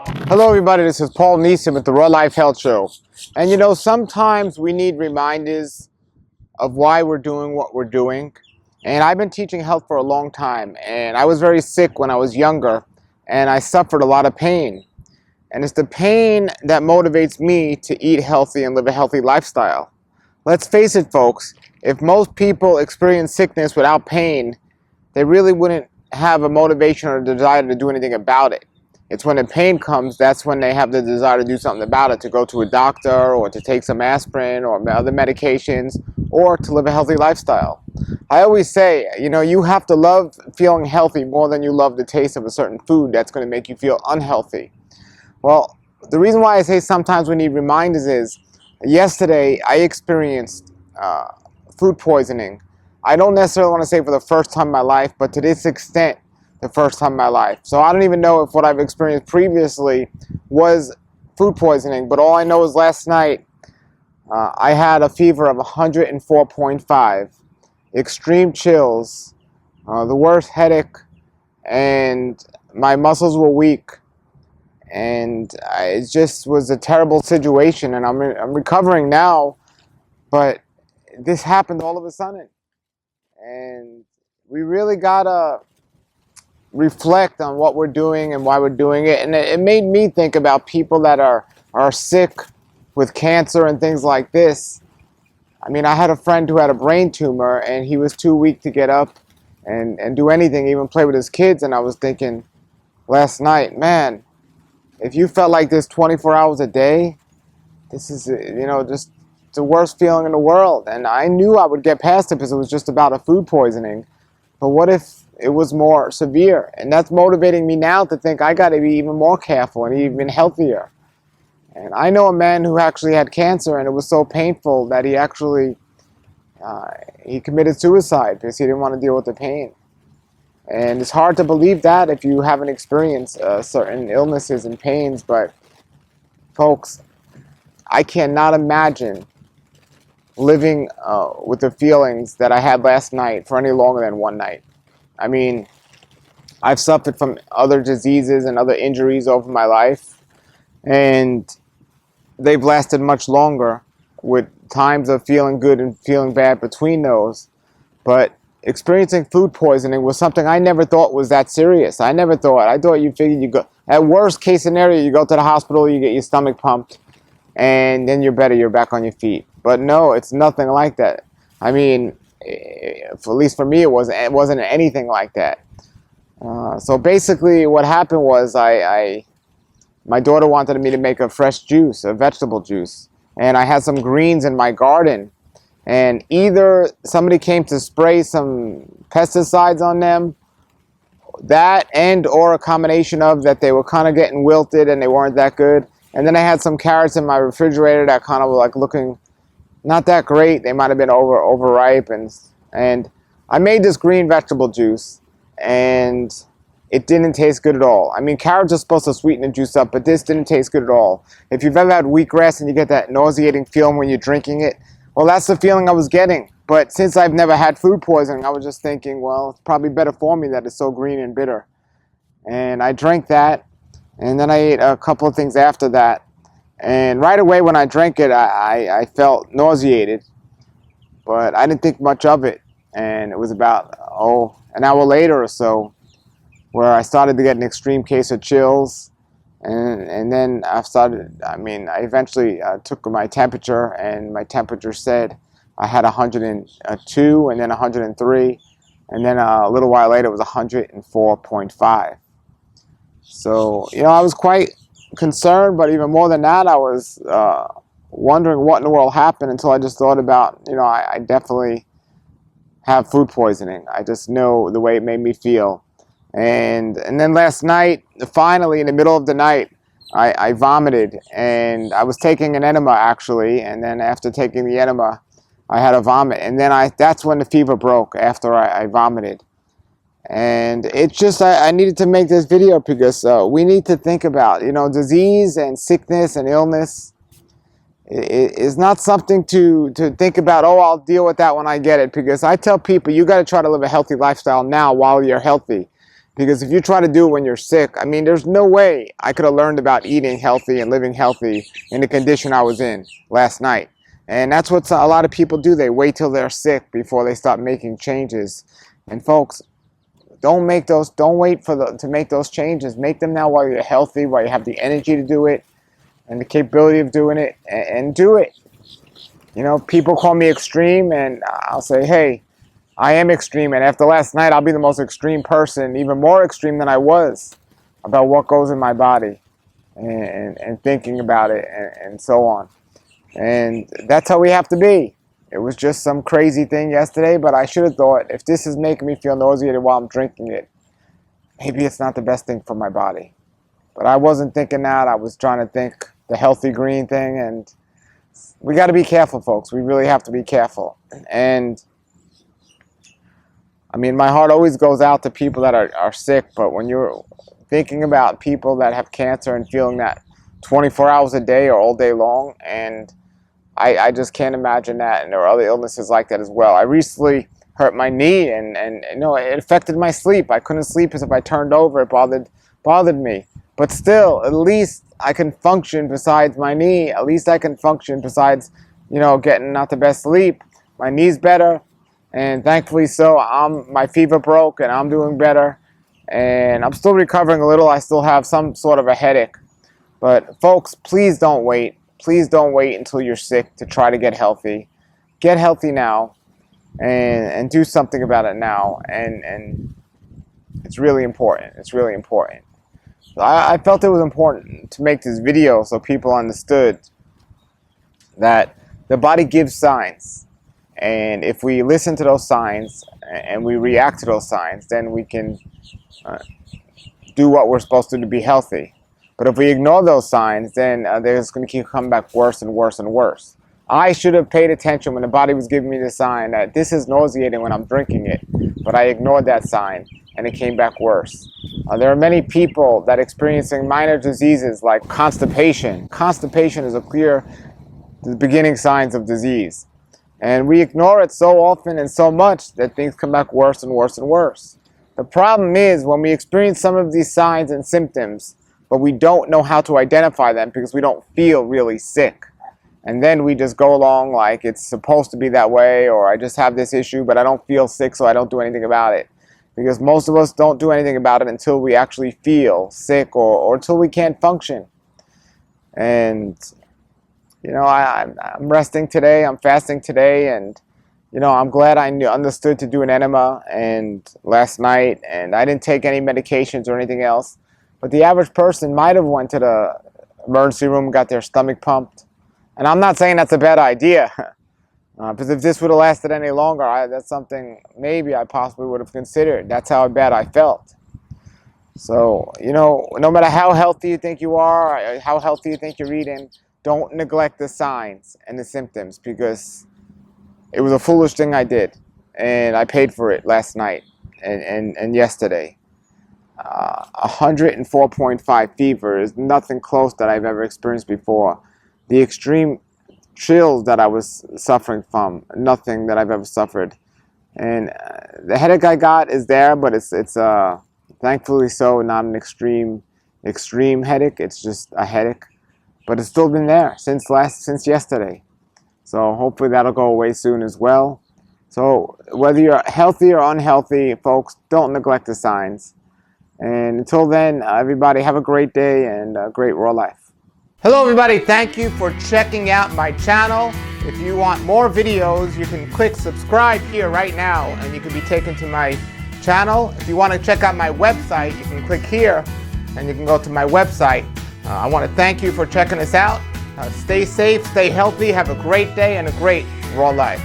Hello everybody, this is Paul Neeson with the Raw Life Health Show. And you know, sometimes we need reminders of why we're doing what we're doing. And I've been teaching health for a long time, and I was very sick when I was younger, and I suffered a lot of pain. And it's the pain that motivates me to eat healthy and live a healthy lifestyle. Let's face it, folks, if most people experience sickness without pain, they really wouldn't have a motivation or a desire to do anything about it. It's when the pain comes, that's when they have the desire to do something about it, to go to a doctor or to take some aspirin or other medications or to live a healthy lifestyle. I always say, you know, you have to love feeling healthy more than you love the taste of a certain food that's going to make you feel unhealthy. Well, the reason why I say sometimes we need reminders is yesterday I experienced food poisoning. I don't necessarily want to say for the first time in my life, but to this extent, the first time in my life. So I don't even know if what I've experienced previously was food poisoning, but all I know is last night I had a fever of 104.5, extreme chills, the worst headache, and my muscles were weak. And it just was a terrible situation, and I'm recovering now, but this happened all of a sudden. And we really gotta reflect on what we're doing and why we're doing it. And it made me think about people that are sick with cancer and things like this. I mean, I had a friend who had a brain tumor, and he was too weak to get up and do anything, even play with his kids. And I was thinking last night, man, if you felt like this 24 hours a day, this is, you know, just the worst feeling in the world. And I knew I would get past it because it was just about a food poisoning. But what if it was more severe? And that's motivating me now to think I got to be even more careful and even healthier. And I know a man who actually had cancer, and it was so painful that he actually he committed suicide because he didn't want to deal with the pain. And it's hard to believe that if you haven't experienced certain illnesses and pains. But folks, I cannot imagine living with the feelings that I had last night for any longer than one night. I mean, I've suffered from other diseases and other injuries over my life, and they've lasted much longer, with times of feeling good and feeling bad between those. But experiencing food poisoning was something I never thought was that serious. I thought you figured you go, at worst case scenario, you go to the hospital, you get your stomach pumped, and then you're better, you're back on your feet. But no, it's nothing like that. I mean, at least for me, it wasn't anything like that. So basically what happened was my daughter wanted me to make a fresh juice, a vegetable juice. And I had some greens in my garden. And either somebody came to spray some pesticides on them, that and or a combination of that, they were kind of getting wilted and they weren't that good. And then I had some carrots in my refrigerator that kind of were like looking not that great. They might have been overripe, and I made this green vegetable juice, and it didn't taste good at all. I mean, carrots are supposed to sweeten the juice up, but this didn't taste good at all. If you've ever had wheatgrass and you get that nauseating feeling when you're drinking it, well, that's the feeling I was getting. But since I've never had food poisoning, I was just thinking, well, it's probably better for me that it's so green and bitter. And I drank that, and then I ate a couple of things after that. And right away when I drank it, I felt nauseated, but I didn't think much of it. And it was about, an hour later or so where I started to get an extreme case of chills. And then I eventually took my temperature, and my temperature said I had 102 and then 103. And then a little while later it was 104.5. So, you know, I was quite concerned, but even more than that, I was wondering what in the world happened until I just thought about, you know, I definitely have food poisoning. I just know the way it made me feel. And then last night, finally, in the middle of the night, I vomited, and I was taking an enema, actually, and then after taking the enema, I had a vomit. And then that's when the fever broke, after I vomited. And it's just, I needed to make this video because we need to think about, you know, disease and sickness and illness is not something to think about, oh, I'll deal with that when I get it. Because I tell people, you got to try to live a healthy lifestyle now while you're healthy. Because if you try to do it when you're sick, I mean, there's no way I could have learned about eating healthy and living healthy in the condition I was in last night. And that's what a lot of people do. They wait till they're sick before they start making changes. And folks, don't wait to make those changes. Make them now while you're healthy, while you have the energy to do it and the capability of doing it, and do it. You know, people call me extreme, and I'll say, hey, I am extreme, and after last night, I'll be the most extreme person, even more extreme than I was, about what goes in my body, and thinking about it, and so on. And that's how we have to be. It was just some crazy thing yesterday, but I should have thought, if this is making me feel nauseated while I'm drinking it, maybe it's not the best thing for my body. But I wasn't thinking that. I was trying to think the healthy green thing, and we got to be careful, folks. We really have to be careful. And I mean, my heart always goes out to people that are sick, but when you're thinking about people that have cancer and feeling that 24 hours a day or all day long, and I just can't imagine that, and there are other illnesses like that as well. I recently hurt my knee, and you know, it affected my sleep. I couldn't sleep because if I turned over, it bothered me. But still, at least I can function besides my knee. At least I can function besides, you know, getting not the best sleep. My knee's better. And thankfully so, my fever broke and I'm doing better. And I'm still recovering a little. I still have some sort of a headache. But folks, please don't wait. Please don't wait until you're sick to try to get healthy. Get healthy now and do something about it now. And it's really important. It's really important. I felt it was important to make this video so people understood that the body gives signs. And if we listen to those signs and we react to those signs, then we can do what we're supposed to be healthy. But if we ignore those signs, then they're just going to keep coming back worse and worse and worse. I should have paid attention when the body was giving me the sign that this is nauseating when I'm drinking it. But I ignored that sign and it came back worse. There are many people that are experiencing minor diseases like constipation. Constipation is the beginning signs of disease. And we ignore it so often and so much that things come back worse and worse and worse. The problem is when we experience some of these signs and symptoms, but we don't know how to identify them because we don't feel really sick. And then we just go along like it's supposed to be that way, or I just have this issue, but I don't feel sick, so I don't do anything about it. Because most of us don't do anything about it until we actually feel sick or until we can't function. And you know, I'm resting today, I'm fasting today, and you know, I'm glad I understood to do an enema and last night, and I didn't take any medications or anything else. But the average person might have went to the emergency room, got their stomach pumped. And I'm not saying that's a bad idea, because if this would have lasted any longer, that's something maybe I possibly would have considered. That's how bad I felt. So, you know, no matter how healthy you think you are, how healthy you think you're eating, don't neglect the signs and the symptoms, because it was a foolish thing I did, and I paid for it last night and yesterday. 104.5 fever is nothing close that I've ever experienced before. The extreme chills that I was suffering from, nothing that I've ever suffered. And the headache I got is there, but it's thankfully so not an extreme headache. It's just a headache. But it's still been there since yesterday. So hopefully that'll go away soon as well. So whether you're healthy or unhealthy, folks, don't neglect the signs. And until then, everybody have a great day and a great raw life. Hello everybody, thank you for checking out my channel. If you want more videos, you can click subscribe here right now and you can be taken to my channel. If you want to check out my website, you can click here and you can go to my website. I want to thank you for checking us out. Stay safe, stay healthy, have a great day and a great raw life.